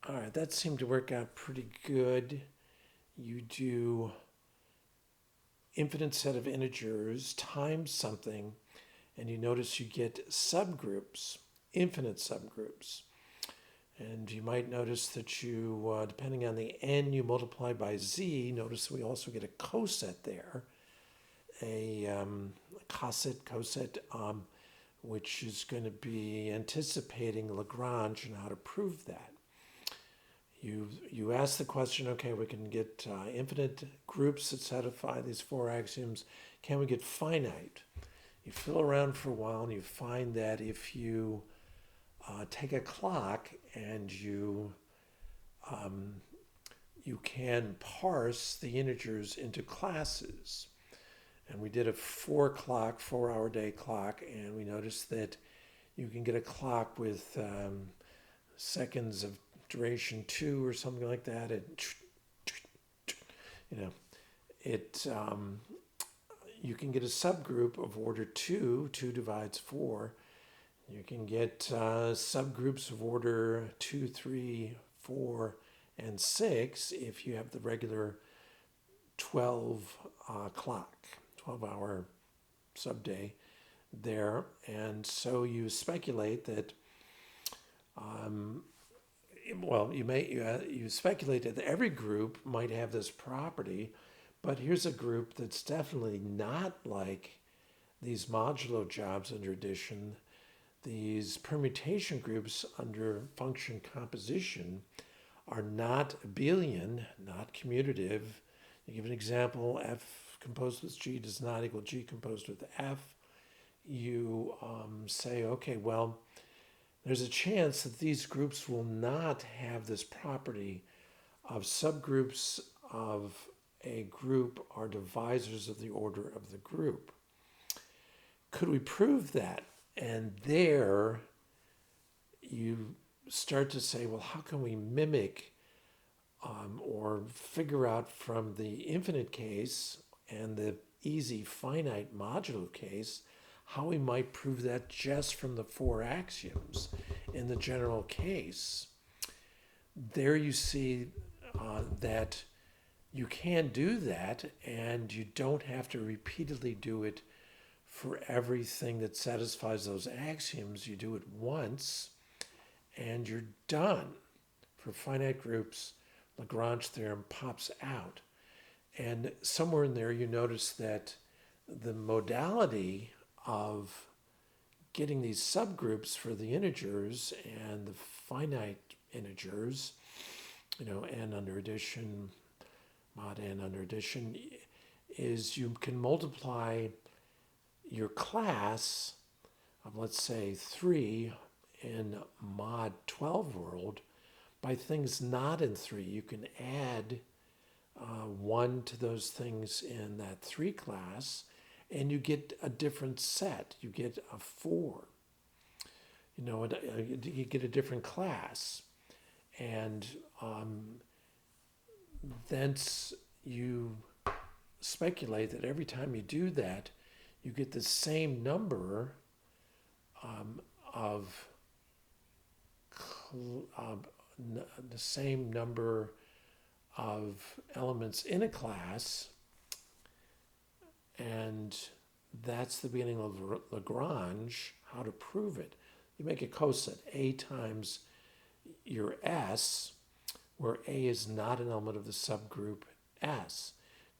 All right, that seemed to work out pretty good. You do infinite set of integers times something, and you notice you get subgroups, infinite subgroups. And you might notice that depending on the n you multiply by z, notice we also get a coset there, a coset, which is going to be anticipating Lagrange and how to prove that. You ask the question, okay, we can get infinite groups that satisfy these four axioms. Can we get finite? You fiddle around for a while and you find that if you take a clock and you can parse the integers into classes. And we did a 4-hour day clock, and we noticed that you can get a clock with seconds of duration 2 or something like that. You know, it you can get a subgroup of order 2. 2 divides 4. You can get subgroups of order 2, 3, 4, and 6 if you have the regular 12 clock, 12-hour subday there. And so you speculate that, you speculate that every group might have this property, but here's a group that's definitely not like these modulo jobs under addition. These permutation groups under function composition are not abelian, not commutative. You give an example, f composed with g does not equal g composed with f. You say, okay, well, there's a chance that these groups will not have this property of subgroups of a group are divisors of the order of the group. Could we prove that? And there you start to say, well, how can we mimic or figure out from the infinite case and the easy finite modulo case how we might prove that just from the four axioms in the general case. There you see that you can do that, and you don't have to repeatedly do it for everything that satisfies those axioms. You do it once, and you're done. For finite groups, Lagrange theorem pops out. And somewhere in there, you notice that the modality of getting these subgroups for the integers and the finite integers, n under addition, mod n under addition, is you can multiply your class of, let's say, 3 in mod 12 world by things not in 3. You can add 1 to those things in that 3 class, and you get a different set. You get a 4. You get a different class. And thence you speculate that every time you do that, you get the same number the same number of elements in a class, and that's the beginning of Lagrange, how to prove it. You make a coset, A times your S, where A is not an element of the subgroup S.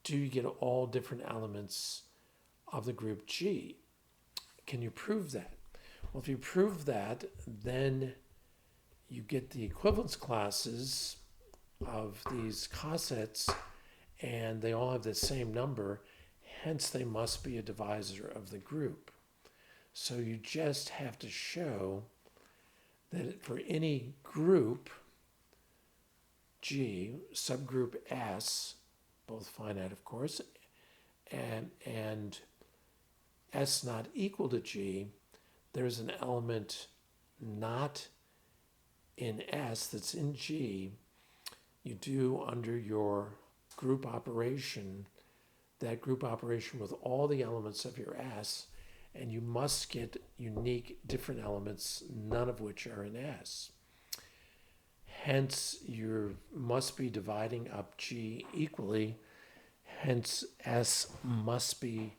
Do you get all different elements of the group G? Can you prove that? Well, if you prove that, then you get the equivalence classes of these cosets, and they all have the same number, hence they must be a divisor of the group. So you just have to show that for any group G, subgroup S, both finite of course, and S not equal to G, there's an element not in S that's in G. You do under your group operation, that group operation with all the elements of your S, and you must get unique different elements, none of which are in S. Hence, you must be dividing up G equally. Hence, S must be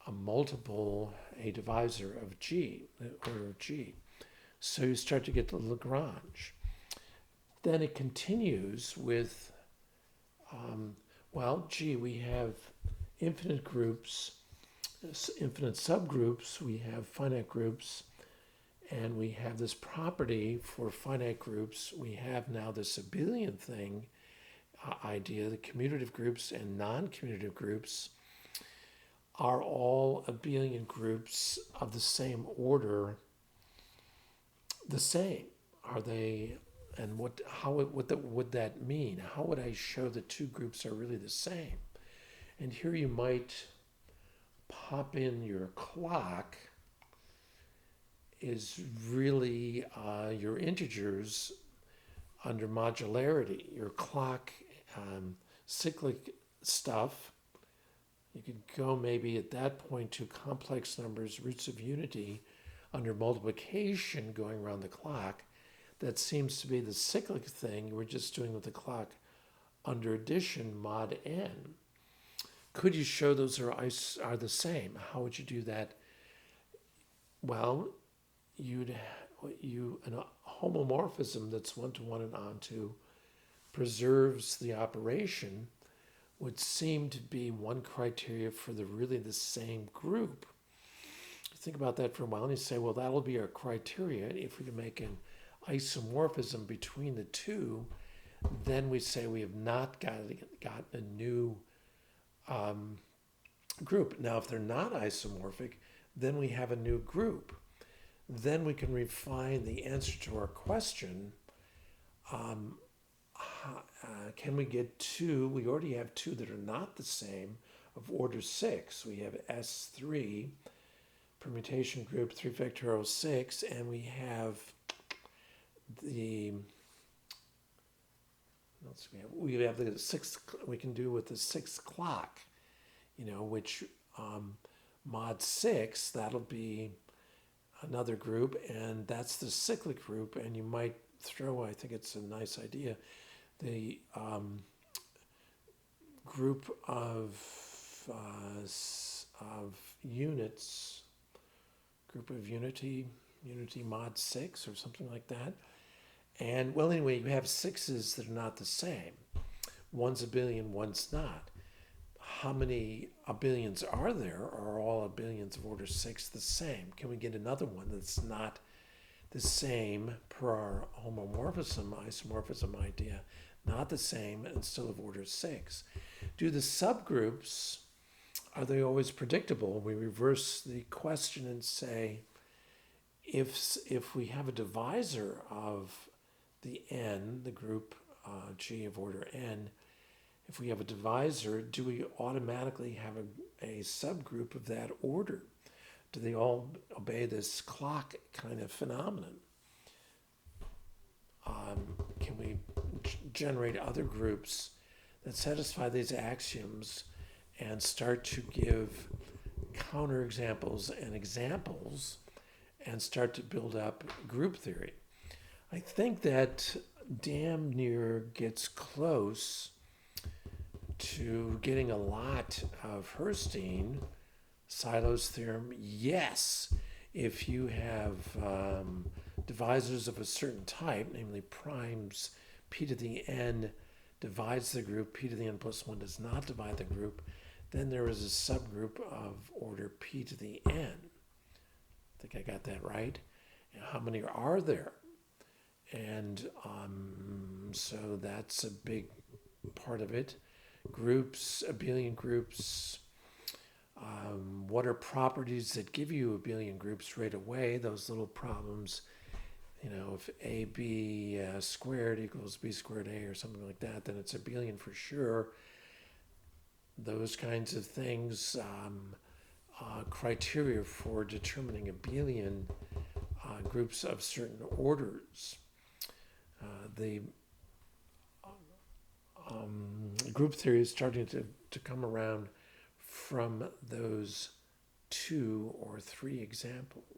a multiple, a divisor of G, the order of G. So you start to get the Lagrange. Then it continues with, well, gee, we have infinite groups, infinite subgroups, we have finite groups, and we have this property for finite groups. We have now this abelian thing idea, the commutative groups and non-commutative groups are all abelian groups of the same order the same? Are they, and what would that mean? How would I show the two groups are really the same? And here you might pop in your clock is really your integers under modularity. Your clock cyclic stuff, you could go maybe at that point to complex numbers, roots of unity, under multiplication going around the clock. That seems to be the cyclic thing we're just doing with the clock under addition mod n. Could you show those are the same? How would you do that? Well, a homomorphism that's one-to-one and onto preserves the operation would seem to be one criteria for really the same group. Think about that for a while and you say, well, that'll be our criteria. If we can make an isomorphism between the two, then we say we have not gotten a new group. Now, if they're not isomorphic, then we have a new group. Then we can refine the answer to our question. Can we get two? We already have two that are not the same of order 6. We have S3, permutation group 3 factorial 6, and we have the the sixth. We can do with the 6 clock, which mod 6, that'll be another group, and that's the cyclic group. And you might throw, I think it's a nice idea, the group of units, group of unity mod 6 or something like that. And well, anyway, you have 6s that are not the same. One's abelian, one's not. How many abelians are there? Are all abelians of order 6 the same? Can we get another one that's not the same per our homomorphism, isomorphism idea, not the same and still of order 6? Do the subgroups, are they always predictable? We reverse the question and say, if we have a divisor of the n, the group G of order n, if we have a divisor, do we automatically have a subgroup of that order? Do they all obey this clock kind of phenomenon? Can we generate other groups that satisfy these axioms and start to give counterexamples and examples and start to build up group theory? I think that damn near gets close to getting a lot of Herstein, Silo's theorem. Yes, if you have divisors of a certain type, namely primes, p to the n divides the group, p to the n plus 1 does not divide the group, then there is a subgroup of order p to the n. I think I got that right. And how many are there? And so that's a big part of it. Groups, abelian groups. What are properties that give you abelian groups right away? Those little problems, if AB squared equals B squared A or something like that, then it's abelian for sure. Those kinds of things, criteria for determining abelian groups of certain orders. The group theory is starting to come around from those 2 or 3 examples.